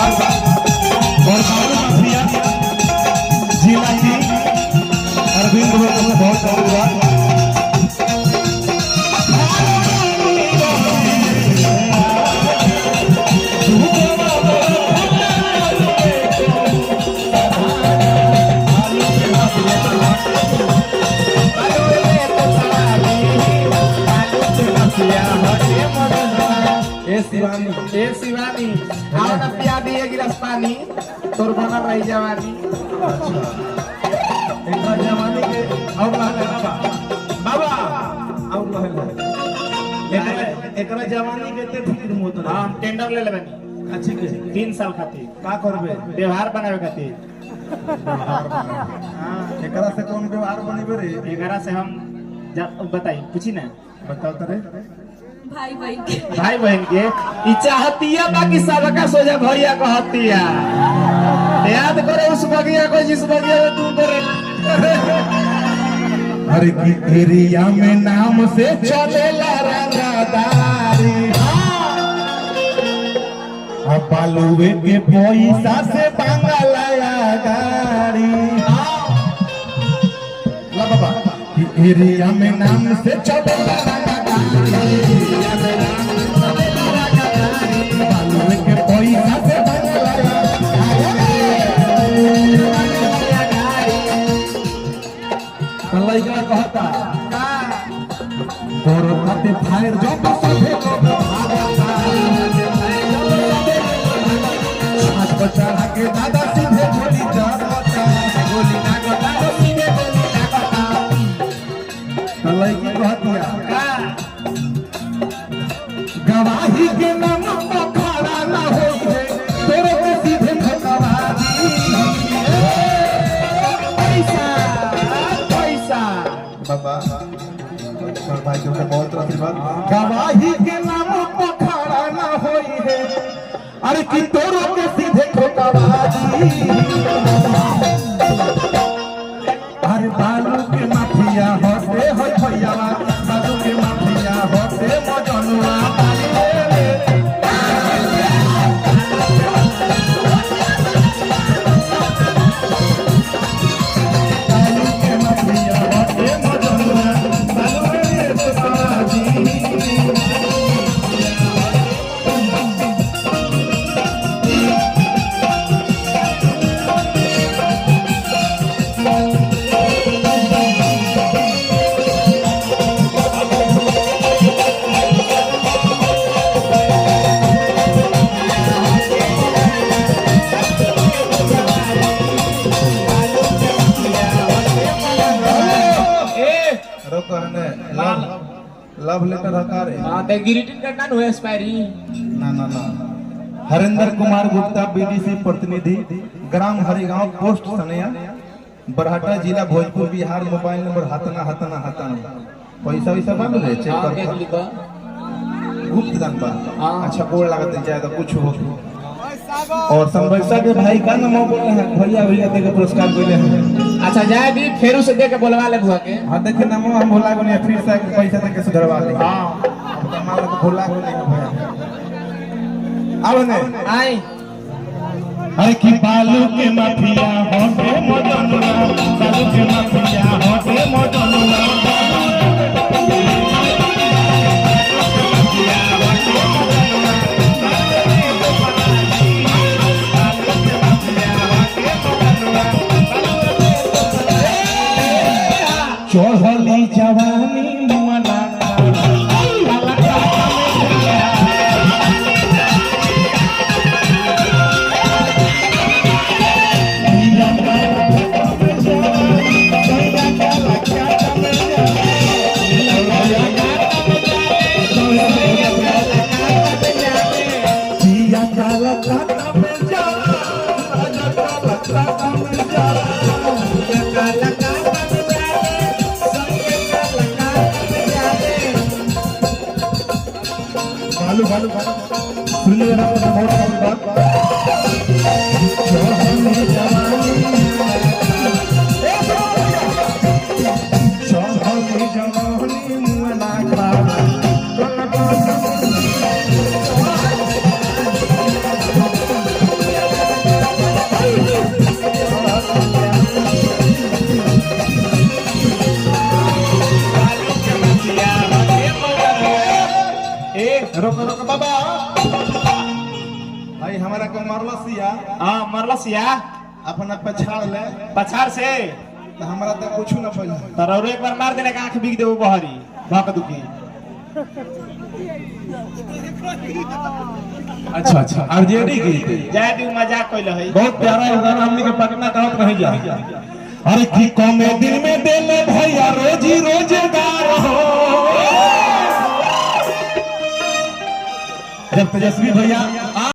आशीर्वाद और जिला की अरविंद बहुत बहुत धन्यवाद। ए शिवानी आओ ना पिया दिए गिलास पानी तोर बना रही जवानी। एक जवानी के और लहला बाबा और लहला एकरा जवानी के ते फिक्र मोत हां टेंडर ले लेबनी अच्छे के 3 साल खातिर का करबे व्यवहार बनावे खातिर। हां एकरा से कौन व्यवहार बनेबे रे? एकरा से हम बताई पूछी ना बताओ तरे भाई बहन के ई चाहतिया बाकी सबका सोजा भैया कहतिया याद करो उस बगिया को जिस बगिया में तू करे। हर की एरिया में नाम से चलेला रंगदारी अब बालुए के पैसा से बांगलाया गाड़ी ला बाबा एरिया में नाम से चलेला बालुए के पैसा से लइका कहता तोर खाते फायर जब सभे आज बच्चा के दादा सीधे गोली चलता गोली ना गता सीधे गोली ना गता लइकी कहतिया गवाही के नाम पर खड़ा ना होई तोरे के सीधे खतवादी बाबा भाई जो बहुत आशीर्वाद गवाही के नाम पर खड़ा ना होई है अरे कि तोरो के सीधे खोटाबाजी अरे बालू के माफिया होते हो भैया बालू के माफिया होते मजनुआ लव लेटर हकारे हां ते ग्रीटिंग करना नो एक्सपायरी ना ना ना हरेंद्र कुमार गुप्ता बीडीसी प्रतिनिधि ग्राम हरिगांव पोस्ट सनैया बरहाटा जिला भोजपुर बिहार मोबाइल नंबर हतना पैसा वैसा बांध ले चेक कर गुप्त दान बा अच्छा बोल लागत जाए तो कुछ हो और संवैसा के भाई का नाम बोले हैं भैया दे के पुरस्कार देले हैं। अच्छा जाए भी फेरू से दे के बोलवा ले बुआ के हां देखे नाम हम भुला गनी फिर से पैसा दे के सुधरवा ले हां मान लो भुला गनी भैया आओ ने आई अरे की बालू के माफिया होते मजनुआ बालू के माफिया होते मजनुआ चढ़ली जवानी मुआना भालू सुनने वाला बहुत रोक रोक बाबा भाई हमारा को मरलसिया हाँ मरलसिया अपना पछाड़ ले पछाड़ से तो हमारा तो कुछ ना पहले तर एक बार मार देने का आंख बिग दे बहरी भाग दुखी अच्छा अच्छा आरजेडी की जाय दी मजाक कइल है बहुत प्यारा गाना हमनी के पटना कहत रह जा अरे की कमे दिल में देले भैया रोजी रोजगार हो जब तेजस्वी भैया